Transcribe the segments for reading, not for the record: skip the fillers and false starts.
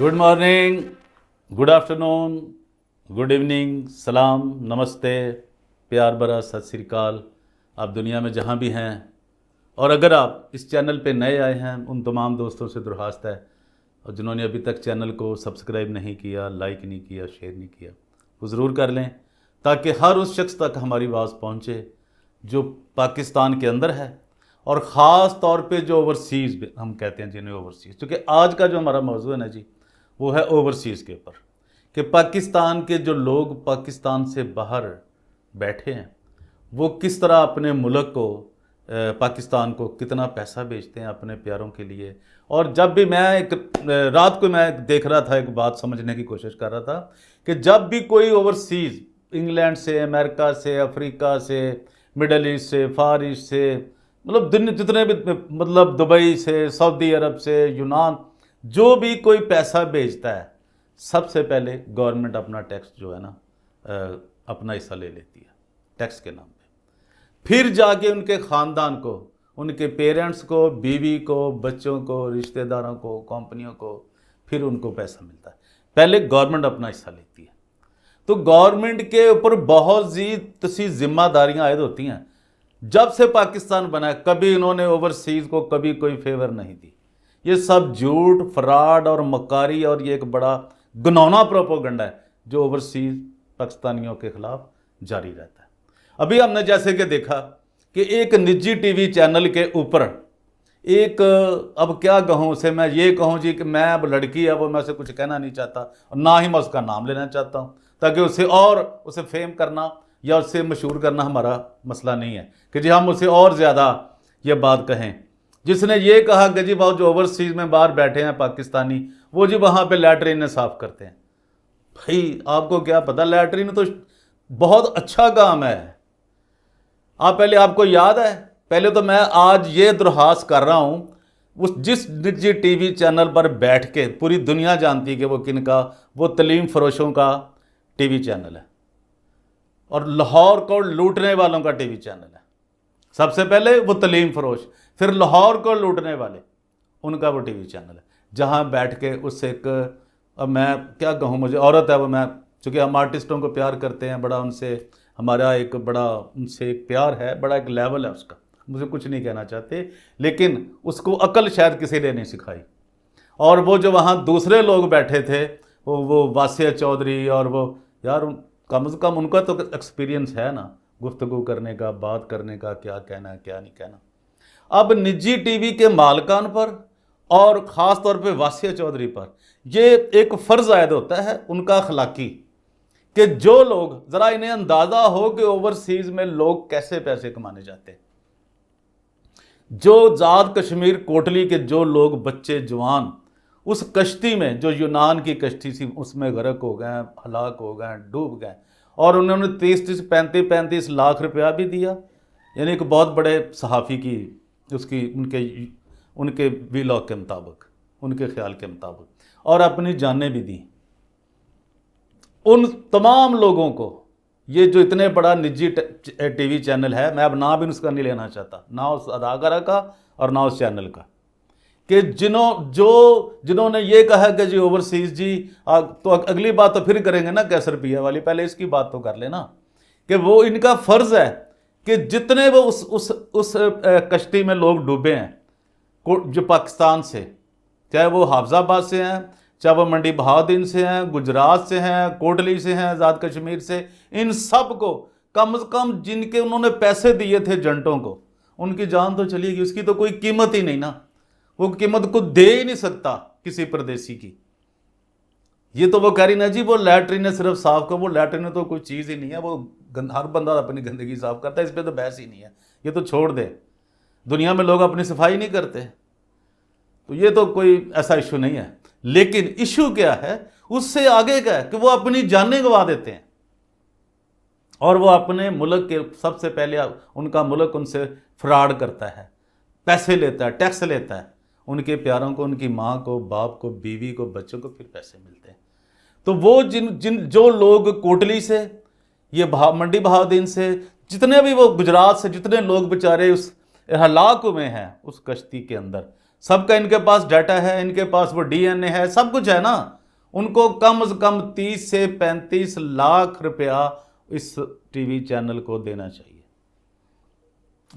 Good morning, good afternoon, good evening, सलाम, नमस्ते, प्यार भरा सत श्री अकाल। आप दुनिया में जहाँ भी हैं, और अगर आप इस चैनल पे नए आए हैं उन तमाम दोस्तों से दरख्वास्त है और जिन्होंने अभी तक चैनल को सब्सक्राइब नहीं किया, लाइक नहीं किया, शेयर नहीं किया, वो ज़रूर कर लें ताकि हर उस शख्स तक हमारी आवाज़ पहुँचे जो पाकिस्तान के अंदर है और ख़ास तौर पे जो ओवरसीज़ हम कहते हैं जिन्हें ओवरसीज़, क्योंकि आज का जो हमारा मौजू है ना जी, वो है ओवरसीज़ के ऊपर कि पाकिस्तान के जो लोग पाकिस्तान से बाहर बैठे हैं वो किस तरह अपने मुल्क को, पाकिस्तान को कितना पैसा भेजते हैं अपने प्यारों के लिए। और जब भी मैं एक रात को मैं देख रहा था, एक बात समझने की कोशिश कर रहा था कि जब भी कोई ओवरसीज़ इंग्लैंड से, अमेरिका से, अफ्रीका से, मिडल ईस्ट से, फार ईस्ट से, मतलब दुनिया जितने भी, मतलब दुबई से, सऊदी अरब से, यूनान, जो भी कोई पैसा भेजता है सबसे पहले गवर्नमेंट अपना टैक्स जो है ना अपना हिस्सा ले लेती है टैक्स के नाम पे। फिर जाके उनके ख़ानदान को, उनके पेरेंट्स को, बीवी को, बच्चों को, रिश्तेदारों को, कंपनियों को, फिर उनको पैसा मिलता है। पहले गवर्नमेंट अपना हिस्सा लेती है। तो गवर्नमेंट के ऊपर बहुत सी जिम्मेदारियाँ आयद होती हैं। जब से पाकिस्तान बना है कभी इन्होंने ओवरसीज़ को कभी कोई फेवर नहीं दी। ये सब झूठ, फ्रॉड और मक्कारी और ये एक बड़ा घिनौना प्रोपेगेंडा है जो ओवरसीज़ पाकिस्तानियों के खिलाफ जारी रहता है। अभी हमने जैसे कि देखा कि एक निजी टीवी चैनल के ऊपर एक, अब क्या कहूँ उसे, मैं ये कहूँ जी कि मैं अब लड़की है वो, मैं उसे कुछ कहना नहीं चाहता और ना ही मैं उसका नाम लेना चाहता हूँ ताकि उसे फेम करना या उससे मशहूर करना हमारा मसला नहीं है कि जी हम उसे और ज़्यादा ये बात कहें। जिसने ये कहा कि जी बहुत जो ओवरसीज़ में बाहर बैठे हैं पाकिस्तानी, वो जी वहाँ पे लैट्रिन साफ़ करते हैं। भाई आपको क्या पता, लैट्रिन तो बहुत अच्छा काम है। आपको याद है, पहले तो मैं आज ये दरख्वास्त कर रहा हूँ उस जिस निजी टीवी चैनल पर बैठ के पूरी दुनिया जानती है कि वो किनका, वो तलीम फरोशों का टीवी चैनल है और लाहौर को लूटने वालों का टीवी चैनल है। सबसे पहले वो तलीम फरोश, फिर लाहौर को लूटने वाले, उनका वो टीवी चैनल है जहाँ बैठ के उससे एक, अब मैं क्या कहूँ, मुझे औरत है वो, मैं चूँकि हम आर्टिस्टों को प्यार करते हैं बड़ा, उनसे हमारा एक बड़ा उनसे एक प्यार है, बड़ा एक लेवल है उसका, मुझे कुछ नहीं कहना चाहते, लेकिन उसको अकल शायद किसी ने नहीं सिखाई। और वो जो वहाँ दूसरे लोग बैठे थे, वो वासिया चौधरी और वो, यार कम से कम उनका तो एक्सपीरियंस है ना गुफ्तगू करने का, बात करने का, क्या कहना है क्या नहीं कहना। अब निजी टीवी के मालकान पर और ख़ास तौर पे वासिया चौधरी पर ये एक फ़र्ज़ आयद होता है उनका अखलाकी कि जो लोग, ज़रा इन्हें अंदाज़ा हो कि ओवरसीज़ में लोग कैसे पैसे कमाने जाते हैं। जो ज़ात कश्मीर कोटली के जो लोग, बच्चे जवान उस कश्ती में, जो यूनान की कश्ती थी, उसमें गर्क हो गए, हलाक हो गए, डूब गए, और उन्होंने 35 लाख रुपया भी दिया, यानी एक बहुत बड़े सहाफ़ी की उसकी उनके वीलॉग के मुताबिक, उनके ख्याल के मुताबिक, और अपनी जानें भी दी। उन तमाम लोगों को ये जो इतने बड़ा निजी टीवी चैनल है, मैं अब नाम भी उसका नहीं लेना चाहता, ना उस अदाकारा का और ना उस चैनल का, कि जिन्होंने ये कहा कि जी ओवरसीज़ जी, तो अगली बात तो फिर करेंगे ना कैसे रुपया वाली, पहले इसकी बात तो कर लेना कि वो इनका फ़र्ज़ है कि जितने वो उस कश्ती में लोग डूबे हैं जो पाकिस्तान से, चाहे वो हाफजाबाद से हैं, चाहे वो मंडी बहाउद्दीन से हैं, गुजरात से हैं, कोटली से हैं, आज़ाद कश्मीर से, इन सब को कम से कम जिनके उन्होंने पैसे दिए थे एजेंटों को, उनकी जान तो चली गई, उसकी तो कोई कीमत ही नहीं ना, वो कीमत को दे ही नहीं सकता किसी परदेसी की। ये तो वो कह रही ना जी वो लैट्रिन सिर्फ साफ कर, वो लैट्रिन तो कोई चीज़ ही नहीं है, वो हर बंदा अपनी गंदगी साफ करता है, इस पर तो बहस ही नहीं है, ये तो छोड़ दे, दुनिया में लोग अपनी सफाई नहीं करते, तो ये तो कोई ऐसा इशू नहीं है। लेकिन इशू क्या है, उससे आगे का है कि वो अपनी जानें गंवा देते हैं और वो अपने मुल्क के, सबसे पहले उनका मुल्क उनसे फ्रॉड करता है, पैसे लेता है, टैक्स लेता है, उनके प्यारों को, उनकी माँ को, बाप को, बीवी को, बच्चों को फिर पैसे मिलते हैं। तो वो जो लोग कोटली से, ये मंडी बहाउद्दीन से, जितने भी वो गुजरात से जितने लोग बेचारे उस हलाक हुए हैं उस कश्ती के अंदर, सबका इनके पास डाटा है, इनके पास वो डीएनए है, सब कुछ है ना। उनको कम से कम 30 से 35 लाख रुपया इस टीवी चैनल को देना चाहिए।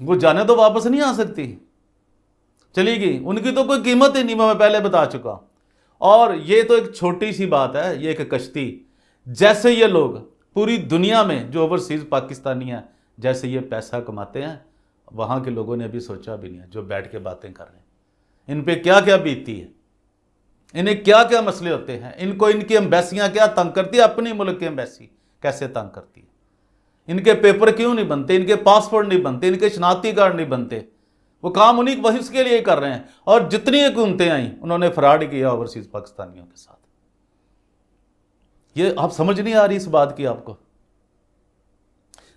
वो जाने तो वापस नहीं आ सकती, चली गई, उनकी तो कोई कीमत ही नहीं, मैं पहले बता चुका। और ये तो एक छोटी सी बात है, ये एक कश्ती। जैसे ये लोग पूरी दुनिया में जो ओवरसीज पाकिस्तानी हैं, जैसे ये पैसा कमाते हैं, वहाँ के लोगों ने अभी सोचा भी नहीं है, जो बैठ के बातें कर रहे हैं। इन पे क्या क्या बीतती है, इन्हें क्या क्या मसले होते हैं, इनको इनकी एम्बेसियाँ क्या तंग करती है, अपनी मुल्क की एम्बेसी कैसे तंग करती है, इनके पेपर क्यों नहीं बनते, इनके पासपोर्ट नहीं बनते, इनके शनाख्ती कार्ड नहीं बनते। वो काम उन्हीं वही उसके लिए कर रहे हैं। और जितनी हुकूमतें आई उन्होंने फ्रॉड किया ओवरसीज पाकिस्तानियों के साथ। ये आप समझ नहीं आ रही इस बात की आपको।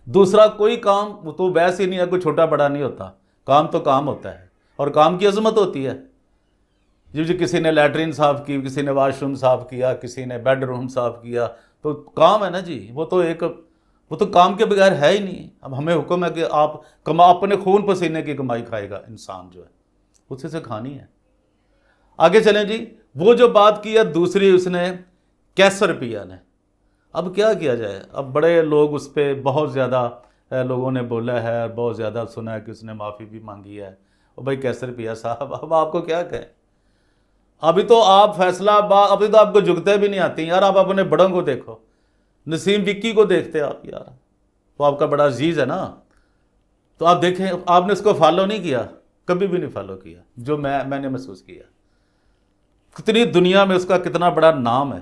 दूसरा कोई काम वो तो वैसे ही नहीं है, कोई छोटा बड़ा नहीं होता, काम तो काम होता है और काम की अजमत होती है। जो किसी ने लैट्रिन साफ की, किसी ने वाशरूम साफ किया, किसी ने बेडरूम साफ किया, तो काम है ना जी। वो तो काम के बगैर है ही नहीं। अब हमें हुक्म है कि आप अपने खून पसीने की कमाई खाएगा इंसान जो है, उसी से खानी है। आगे चलें जी। वो जो बात की है दूसरी, उसने कैसर पिया ने, अब क्या किया जाए। अब बड़े लोग उस पर बहुत ज़्यादा लोगों ने बोला है, बहुत ज़्यादा सुना है कि उसने माफ़ी भी मांगी है। और भाई कैसर पिया साहब, अब आपको क्या कहें। अभी तो आप फैसला अभी तो आपको जुगते भी नहीं आती यार। आप अपने बड़ों को देखो, नसीम विक्की को देखते आप यार, वो आपका बड़ा अजीज है ना। तो आप देखें, आपने उसको फॉलो नहीं किया, कभी भी नहीं फॉलो किया, जो मैंने महसूस किया। कितनी दुनिया में उसका कितना बड़ा नाम है,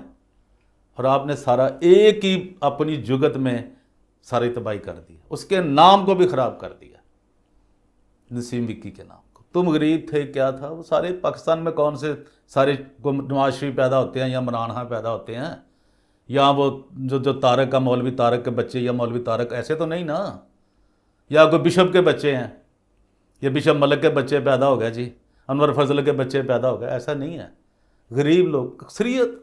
और आपने सारा एक ही अपनी जुगत में सारी तबाही कर दी, उसके नाम को भी ख़राब कर दिया, नसीम विक्की के नाम को। तुम गरीब थे, क्या था वो सारे पाकिस्तान में कौन से सारे नवाज शरीफ पैदा होते हैं या इमरान खान पैदा होते हैं, या वो जो तारक का मौलवी तारक के बच्चे या मौलवी तारक, ऐसे तो नहीं ना। या कोई बिशप के बच्चे हैं, या बिशप मलिक के बच्चे पैदा हो गए जी, अनवर फजल के बच्चे पैदा हो गए, ऐसा नहीं है। गरीब लोग, अक्सरियत।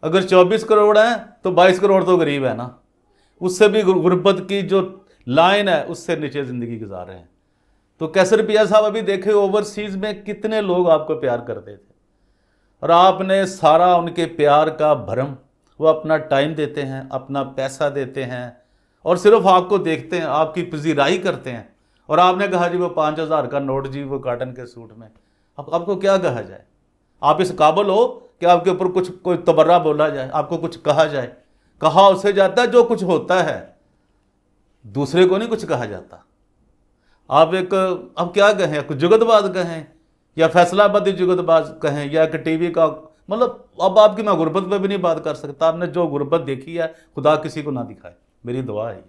अगर 24 करोड़ हैं तो 22 करोड़ तो गरीब है ना, उससे भी गुर्बत की जो लाइन है उससे नीचे ज़िंदगी गुजार रहे हैं। तो कैसर पिया साहब अभी देखे ओवरसीज़ में कितने लोग आपको प्यार करते थे, और आपने सारा उनके प्यार का भरम, वो अपना टाइम देते हैं, अपना पैसा देते हैं, और सिर्फ आपको देखते हैं, आपकी पजीराई करते हैं। और आपने कहा जी वो 5000 का नोट जी, वो कॉटन के सूट में, आपको क्या कहा जाए। आप इस काबिल हो कि आपके ऊपर कुछ कोई तबर्रा बोला जाए, आपको कुछ कहा जाए। कहा उसे जाता है जो कुछ होता है, दूसरे को नहीं कुछ कहा जाता। आप अब क्या कहें, कुछ जुगतबाज कहें या फैसलाबादी जुगतबाज कहें, या एक टीवी का, मतलब अब आपकी मैं गुर्बत पे भी नहीं बात कर सकता। आपने जो गुर्बत देखी है, खुदा किसी को ना दिखाए, मेरी दुआ है ये।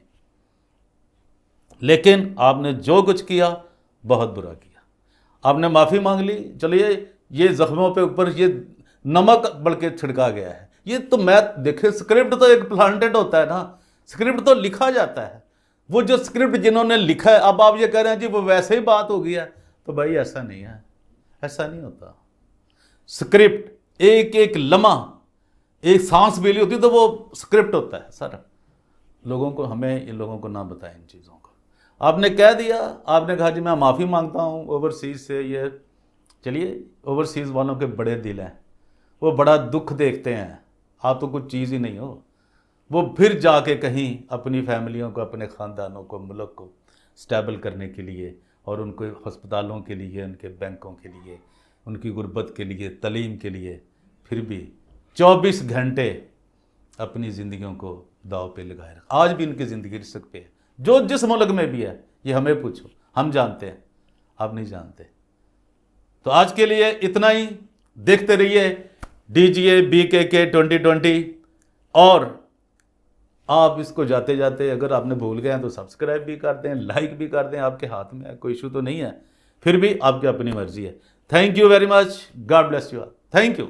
लेकिन आपने जो कुछ किया बहुत बुरा किया। आपने माफ़ी मांग ली, चलिए ये जख्मों पे ऊपर ये नमक बल्कि छिड़का गया है। ये तो मैं देखे, स्क्रिप्ट तो एक प्लांटेड होता है ना, स्क्रिप्ट तो लिखा जाता है। वो जो स्क्रिप्ट जिन्होंने लिखा है, अब आप ये कह रहे हैं जी वो वैसे ही बात हो गई है, तो भाई ऐसा नहीं है, ऐसा नहीं होता। स्क्रिप्ट एक एक लम्हा, एक सांस भी ली होती तो वो स्क्रिप्ट होता है सर। लोगों को, हमें इन लोगों को ना बताएं इन चीज़ों को। आपने कह दिया, आपने कहा जी मैं माफ़ी मांगता हूँ ओवरसीज़ से। ये चलिए, ओवरसीज़ वालों के बड़े दिल हैं, वो बड़ा दुख देखते हैं, आप तो कुछ चीज़ ही नहीं हो। वो फिर जाके कहीं अपनी फैमिलियों को, अपने ख़ानदानों को, मुल्क को स्टेबल करने के लिए, और उनको अस्पतालों के लिए, उनके बैंकों के लिए, उनकी गुर्बत के लिए, तलीम के लिए, फिर भी 24 घंटे अपनी ज़िंदगियों को दाव पे लगाए रखा। आज भी इनकी ज़िंदगी रिस्क पे है, जो जिस मुल्क में भी है। ये हमें पूछो, हम जानते हैं, आप नहीं जानते। तो आज के लिए इतना ही। देखते रहिए DGA BKK 2020, और आप इसको जाते जाते अगर आपने भूल गए हैं तो सब्सक्राइब भी कर दें, लाइक भी कर दें, आपके हाथ में है, कोई इशू तो नहीं है। फिर भी आपकी अपनी मर्जी है। Thank you very much, God bless you all, thank you.